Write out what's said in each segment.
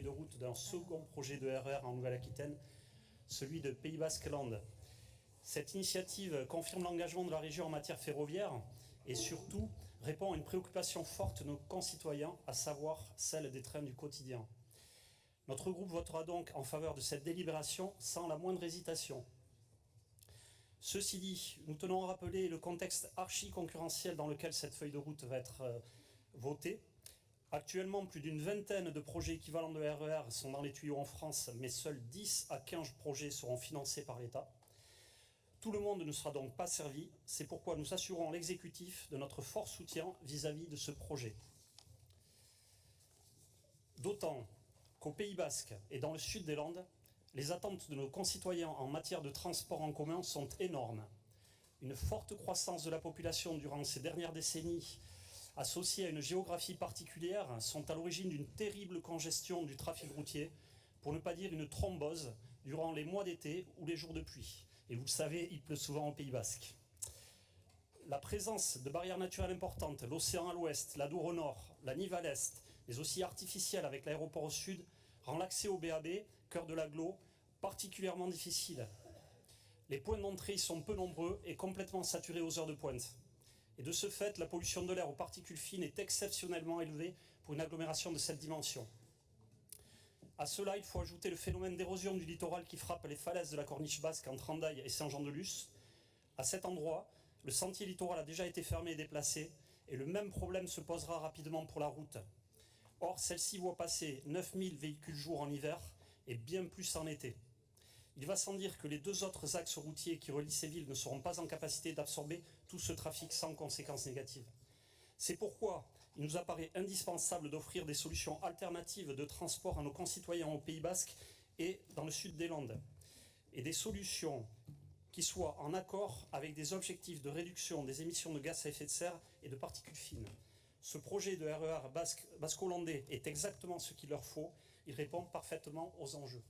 de route d'un second projet de RER en Nouvelle-Aquitaine, celui de Pays Basque-Landes. Cette initiative confirme l'engagement de la région en matière ferroviaire et surtout répond à une préoccupation forte de nos concitoyens, à savoir celle des trains du quotidien. Notre groupe votera donc en faveur de cette délibération sans la moindre hésitation. Ceci dit, nous tenons à rappeler le contexte archi-concurrentiel dans lequel cette feuille de route va être votée. Actuellement, plus d'une vingtaine de projets équivalents de RER sont dans les tuyaux en France, mais seuls 10 à 15 projets seront financés par l'État. Tout le monde ne sera donc pas servi, c'est pourquoi nous assurons l'exécutif de notre fort soutien vis-à-vis de ce projet. D'autant qu'au Pays Basque et dans le sud des Landes, les attentes de nos concitoyens en matière de transport en commun sont énormes. Une forte croissance de la population durant ces dernières décennies, associée à une géographie particulière, sont à l'origine d'une terrible congestion du trafic routier, pour ne pas dire une thrombose, durant les mois d'été ou les jours de pluie. Et vous le savez, il pleut souvent au Pays Basque. La présence de barrières naturelles importantes, l'océan à l'ouest, la Dour au nord, la Nive à l'est, mais aussi artificielle avec l'aéroport au sud, rend l'accès au BAB, cœur de l'agglo, particulièrement difficile. Les points d'entrée sont peu nombreux et complètement saturés aux heures de pointe. Et de ce fait, la pollution de l'air aux particules fines est exceptionnellement élevée pour une agglomération de cette dimension. À cela, il faut ajouter le phénomène d'érosion du littoral qui frappe les falaises de la Corniche basque entre Hendaye et Saint-Jean-de-Luz. À cet endroit, le sentier littoral a déjà été fermé et déplacé, et le même problème se posera rapidement pour la route. Or, celle-ci voit passer 9000 véhicules jour en hiver et bien plus en été. Il va sans dire que les deux autres axes routiers qui relient ces villes ne seront pas en capacité d'absorber tout ce trafic sans conséquences négatives. C'est pourquoi il nous apparaît indispensable d'offrir des solutions alternatives de transport à nos concitoyens au Pays Basque et dans le sud des Landes. Et des solutions qui soient en accord avec des objectifs de réduction des émissions de gaz à effet de serre et de particules fines. Ce projet de RER basco-landais est exactement ce qu'il leur faut. Il répond parfaitement aux enjeux.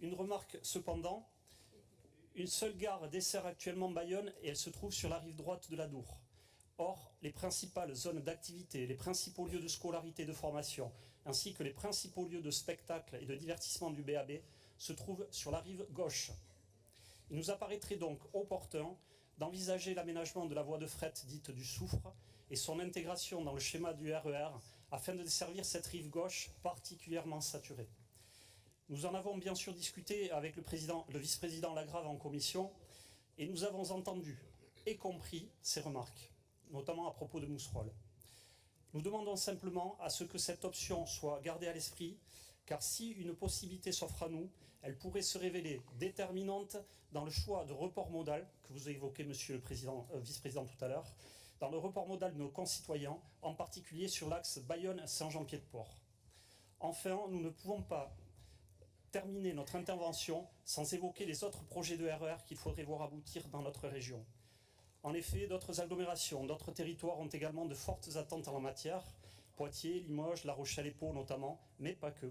Une remarque cependant, une seule gare dessert actuellement Bayonne et elle se trouve sur la rive droite de la Dour. Or, les principales zones d'activité, les principaux lieux de scolarité et de formation, ainsi que les principaux lieux de spectacle et de divertissement du BAB se trouvent sur la rive gauche. Il nous apparaîtrait donc opportun d'envisager l'aménagement de la voie de fret dite du Soufre et son intégration dans le schéma du RER afin de desservir cette rive gauche particulièrement saturée. Nous en avons bien sûr discuté avec le vice-président Lagrave en commission et nous avons entendu et compris ses remarques, notamment à propos de Mousserolles. Nous demandons simplement à ce que cette option soit gardée à l'esprit, car si une possibilité s'offre à nous, elle pourrait se révéler déterminante dans le choix de report modal, que vous évoquez, monsieur le vice-président tout à l'heure, dans le report modal de nos concitoyens, en particulier sur l'axe Bayonne-Saint-Jean-Pied-de-Port. Enfin, nous ne pouvons pas terminer notre intervention sans évoquer les autres projets de RER qu'il faudrait voir aboutir dans notre région. En effet, d'autres agglomérations, d'autres territoires ont également de fortes attentes en la matière, Poitiers, Limoges, La Rochelle et Pau notamment, mais pas que.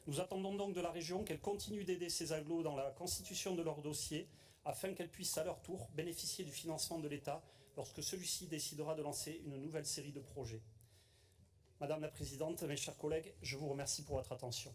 Nous attendons donc de la région qu'elle continue d'aider ces agglos dans la constitution de leur dossier, afin qu'elles puissent à leur tour bénéficier du financement de l'État lorsque celui-ci décidera de lancer une nouvelle série de projets. Madame la Présidente, mes chers collègues, je vous remercie pour votre attention.